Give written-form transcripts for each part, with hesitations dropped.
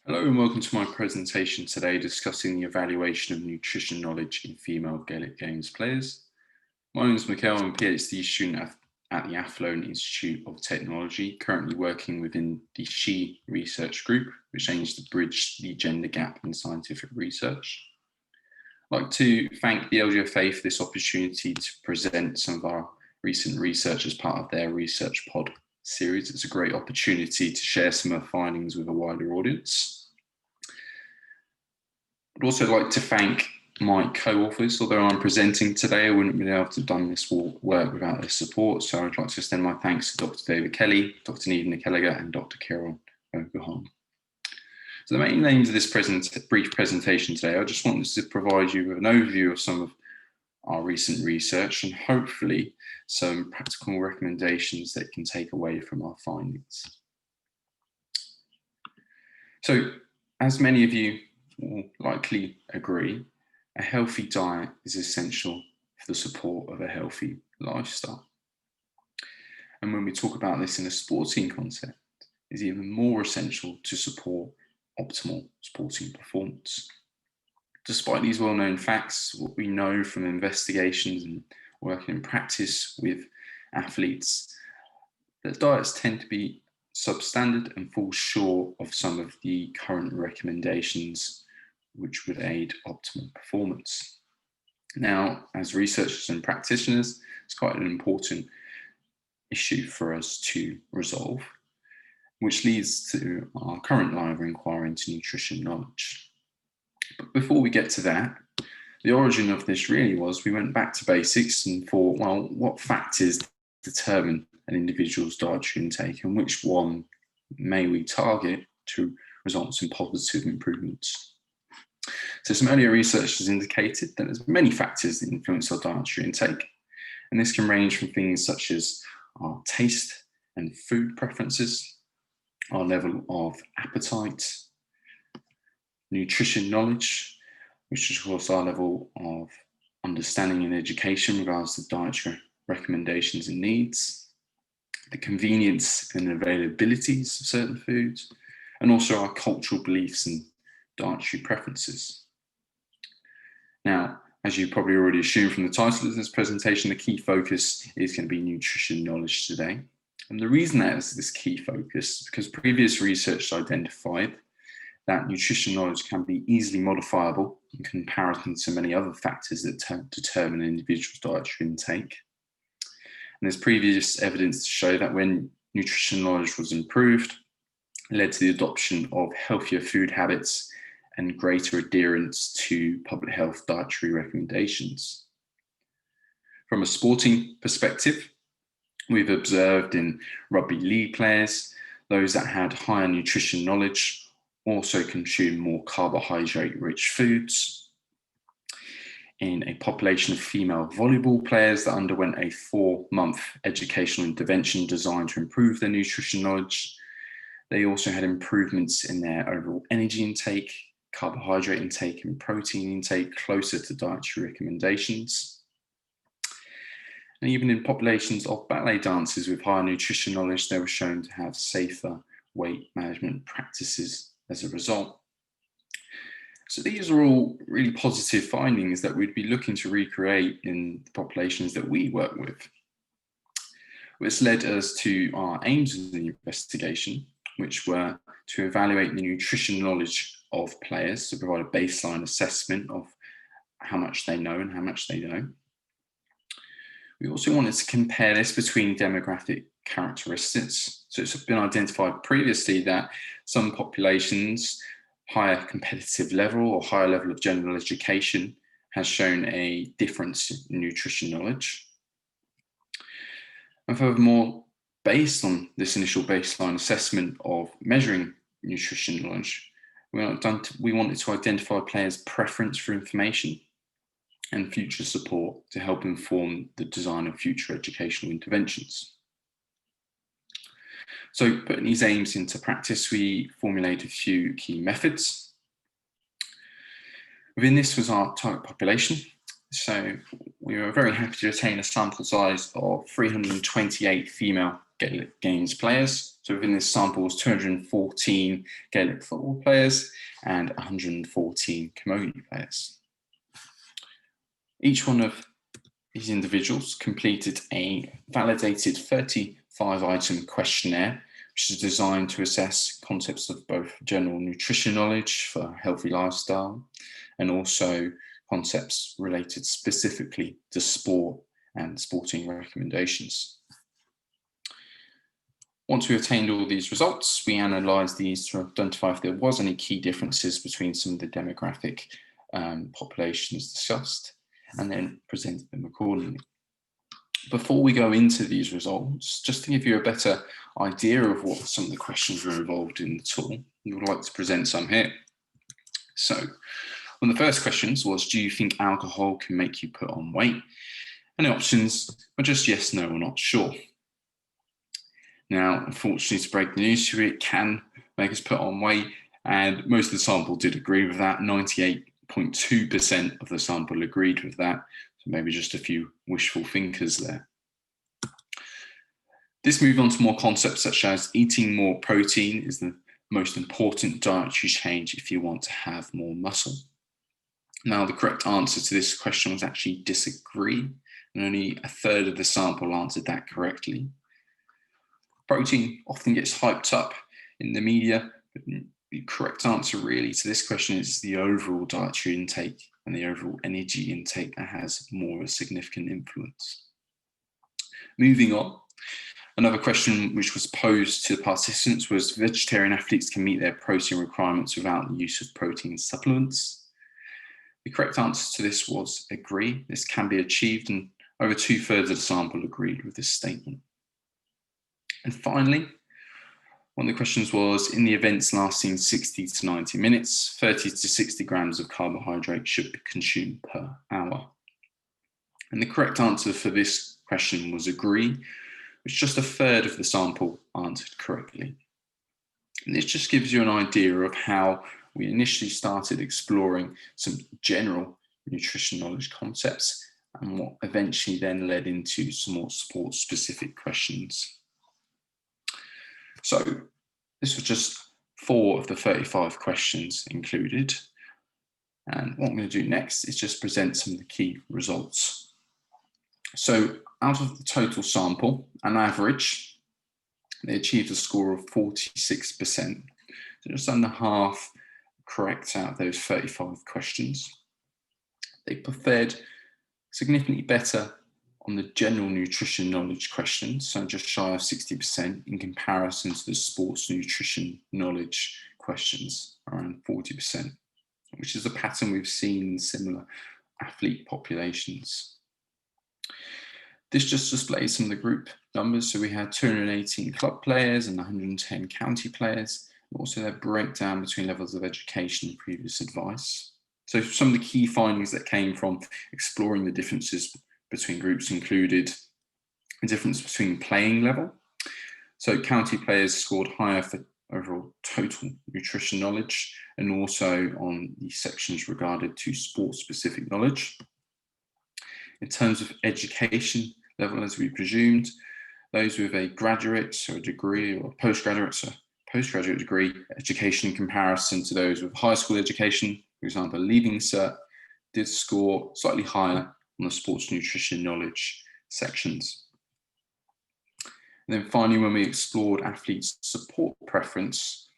Hello and welcome to my presentation today discussing the evaluation of nutrition knowledge in female Gaelic Games players. My name is Michéle. I'm a PhD student at the Athlone Institute of Technology, currently working within the SHE research group, which aims to bridge the gender gap in scientific research. I'd like to thank the LGFA for this opportunity to present some of our recent research as part of their Research Pod series. It's a great opportunity to share some of the findings with a wider audience. I'd also like to thank my co-authors. Although I'm presenting today, I wouldn't have been able to have done this work without their support. So I'd like to extend my thanks to Dr. David Kelly, Dr. Neve Nikelliger, and Dr. Kieran O'Gahan. So the main aims of this brief presentation today, I just wanted to provide you with an overview of some of our recent research and hopefully some practical recommendations that you can take away from our findings. So, as many of you will likely agree, a healthy diet is essential for the support of a healthy lifestyle. And when we talk about this in a sporting concept, it's even more essential to support optimal sporting performance. Despite these well-known facts, what we know from investigations and working in practice with athletes, that diets tend to be substandard and fall short of some of the current recommendations which would aid optimal performance. Now, as researchers and practitioners, it's quite an important issue for us to resolve, which leads to our current line of inquiry into nutrition knowledge. But before we get to that, the origin of this really was we went back to basics and thought, well, what factors determine an individual's dietary intake and which one may we target to result in some positive improvements? So some earlier research has indicated that there's many factors that influence our dietary intake, and this can range from things such as our taste and food preferences, our level of appetite, nutrition knowledge, which is of course our level of understanding and education in regards to dietary recommendations and needs, the convenience and availabilities of certain foods, and also our cultural beliefs and dietary preferences. Now, as you probably already assumed from the title of this presentation, the key focus is going to be nutrition knowledge today. And the reason that is this key focus is because previous research identified that nutrition knowledge can be easily modifiable in comparison to many other factors that determine an individual's dietary intake. And there's previous evidence to show that when nutrition knowledge was improved, it led to the adoption of healthier food habits and greater adherence to public health dietary recommendations. From a sporting perspective, we've observed in rugby league players, those that had higher nutrition knowledge also consumed more carbohydrate-rich foods. In a population of female volleyball players that underwent a 4-month educational intervention designed to improve their nutrition knowledge, they also had improvements in their overall energy intake, carbohydrate intake, and protein intake closer to dietary recommendations. And even in populations of ballet dancers with higher nutrition knowledge, they were shown to have safer weight management practices as a result. So these are all really positive findings that we'd be looking to recreate in the populations that we work with. Which led us to our aims of the investigation, which were to evaluate the nutrition knowledge of players to provide a baseline assessment of how much they know and how much they don't. We also wanted to compare this between demographic characteristics. So it's been identified previously that some populations, higher competitive level or higher level of general education has shown a difference in nutrition knowledge. And furthermore, based on this initial baseline assessment of measuring nutrition knowledge, we wanted to identify players' preference for information and future support to help inform the design of future educational interventions. So putting these aims into practice, we formulated a few key methods. Within this was our target population, So we were very happy to attain a sample size of 328 female Gaelic Games players. So within this sample was 214 Gaelic football players and 114 camogie players. Each one of these individuals completed a validated 35-item questionnaire, which is designed to assess concepts of both general nutrition knowledge for healthy lifestyle and also concepts related specifically to sport and sporting recommendations. Once we obtained all these results, we analysed these to identify if there was any key differences between some of the demographic populations discussed, and then presented them accordingly. Before we go into these results, just to give you a better idea of what some of the questions were involved in the tool, we would like to present some here. So, one of the first questions was, do you think alcohol can make you put on weight? And the options were just yes, no, or not sure. Now, unfortunately, to break the news to you, it can make us put on weight, and most of the sample did agree with that. 98.2% of the sample agreed with that, so maybe just a few wishful thinkers there. This moved on to more concepts such as eating more protein is the most important dietary change if you want to have more muscle. Now, the correct answer to this question was actually disagree, and only a third of the sample answered that correctly. Protein often gets hyped up in the media, but the correct answer really to this question is the overall dietary intake and the overall energy intake that has more of a significant influence. Moving on, another question which was posed to the participants was vegetarian athletes can meet their protein requirements without the use of protein supplements. The correct answer to this was agree. This can be achieved, and over 2/3 of the sample agreed with this statement. And finally, one of the questions was, in the events lasting 60 to 90 minutes, 30 to 60 grams of carbohydrate should be consumed per hour. And the correct answer for this question was agree, which just a third of the sample answered correctly. And this just gives you an idea of how we initially started exploring some general nutrition knowledge concepts and what eventually then led into some more sport-specific questions. So this was just 4 of the 35 questions included. And what I'm going to do next is just present some of the key results. So out of the total sample, on average, they achieved a score of 46%. So just under half correct out of those 35 questions. They preferred significantly better on the general nutrition knowledge questions, so just shy of 60% in comparison to the sports nutrition knowledge questions, around 40%, which is a pattern we've seen in similar athlete populations. This just displays some of the group numbers. So we had 218 club players and 110 county players, and also their breakdown between levels of education and previous advice. So some of the key findings that came from exploring the differences between groups included a difference between playing level. So county players scored higher for overall total nutrition knowledge and also on the sections regarded to sport-specific knowledge. In terms of education level, as we presumed, those with a graduate, so a degree, or postgraduate, so postgraduate degree education in comparison to those with high school education, for example, leaving cert, did score slightly higher on the sports nutrition knowledge sections. And then finally, when we explored athletes' support preference,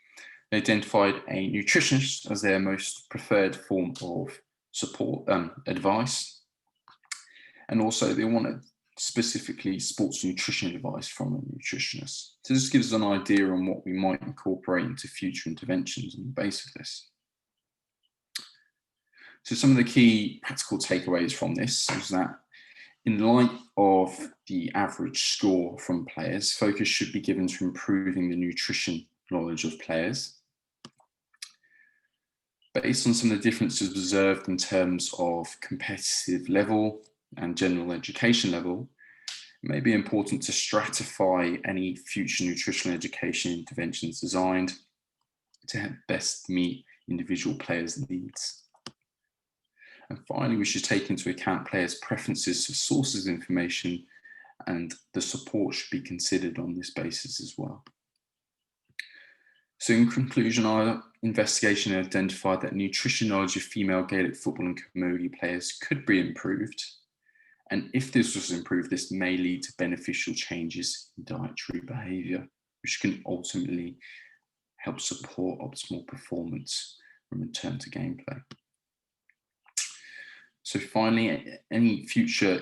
they identified a nutritionist as their most preferred form of support advice. And also they wanted specifically sports nutrition advice from a nutritionist. So this gives us an idea on what we might incorporate into future interventions on the basis of this. So some of the key practical takeaways from this is that in light of the average score from players, focus should be given to improving the nutrition knowledge of players. Based on some of the differences observed in terms of competitive level and general education level, it may be important to stratify any future nutritional education interventions designed to best meet individual players' needs. And finally, we should take into account players' preferences for sources of information, and the support should be considered on this basis as well. So in conclusion, our investigation identified that nutrition knowledge of female Gaelic football and camogie players could be improved. And if this was improved, this may lead to beneficial changes in dietary behaviour, which can ultimately help support optimal performance and return to gameplay. So finally, any future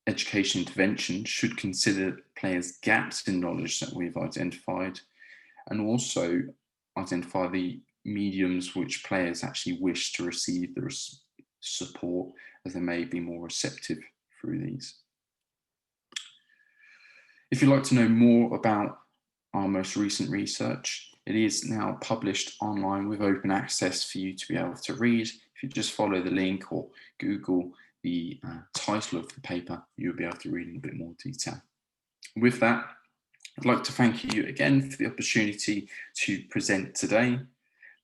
education intervention should consider players' gaps in knowledge that we've identified, and also identify the mediums which players actually wish to receive the support, as they may be more receptive through these. If you'd like to know more about our most recent research, it is now published online with open access for you to be able to read. If you just follow the link or Google the title of the paper, you'll be able to read in a bit more detail. With that, I'd like to thank you again for the opportunity to present today.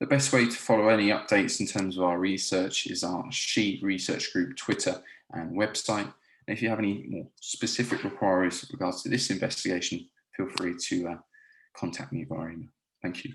The best way to follow any updates in terms of our research is our SHE Research Group Twitter and website. And if you have any more specific inquiries with regards to this investigation, feel free to contact me via email. Thank you.